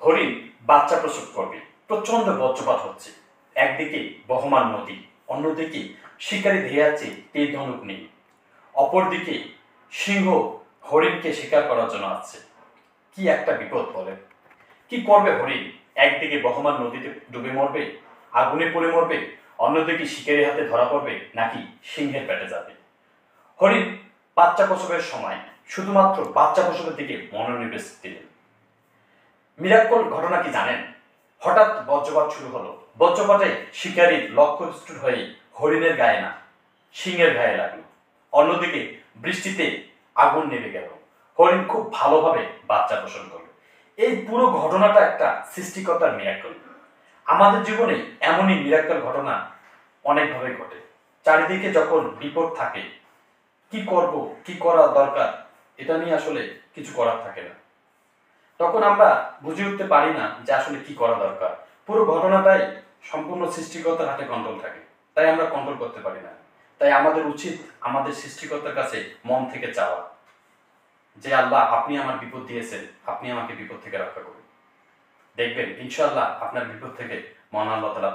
হরিণ বাচ্চা প্রসব করবে, প্রচন্ড বজ্রপাত হচ্ছে। একদিকে বহমান নদী, অন্যদিকে শিকারী ধেয়ে আছে তীর ধনুক নিয়ে। অপরদিকে সিংহ হরিণকে শিকার করার জন্য আসছে। কি একটা বিপদ বলে! কি করবে হরিণ? একদিকে বহমান নদীতে ডুবে মরবে, আগুনে পড়ে মরবে, অন্যদিকে শিকারীর হাতে ধরা পড়বে, নাকি সিংহের পেটে যাবে? হরিণ বাচ্চা প্রসবের সময় শুধুমাত্র বাচ্চা প্রসবের দিকে মনোনিবেশ দিলেন। মিরাক্কল ঘটনা কি জানেন? হঠাৎ বজ্রপাত শুরু হলো। বজ্রপাতে শিকারীর লক্ষ্যস্থ হয়ে হরিণের গায়ে না, সিংহের গায়ে লাগলো। অন্যদিকে বৃষ্টিতে আগুন নেমে গেল। হরিণ খুব ভালোভাবে বাচ্চা প্রসব করলো। এই পুরো ঘটনাটা একটা সৃষ্টিকর্তার মিরাক্কল। আমাদের জীবনে এমনই মিরাক্কল ঘটনা অনেকভাবে ঘটে। চারিদিকে যখন বিপদ থাকে, কি করব, কি করা দরকার, এটা নিয়ে আসলে কিছু করার থাকে না। তখন আমরা বুঝে উঠতে পারি না যে আসলে কি করা দরকার। পুরো ঘটনাটাই সম্পূর্ণ সৃষ্টিকর্তার হাতে কন্ট্রোল থাকে, তাই আমরা কন্ট্রোল করতে পারি না। তাই আমাদের উচিত আমাদের সৃষ্টিকর্তার কাছে মন থেকে চাওয়া যে আল্লাহ, আপনি আমার বিপদ দিয়েছেন, আপনি আমাকে বিপদ থেকে রক্ষা করুন। দেখবেন ইনশাআল্লাহ আপনার বিপদ থেকে মহান আল্লাহ তাআলা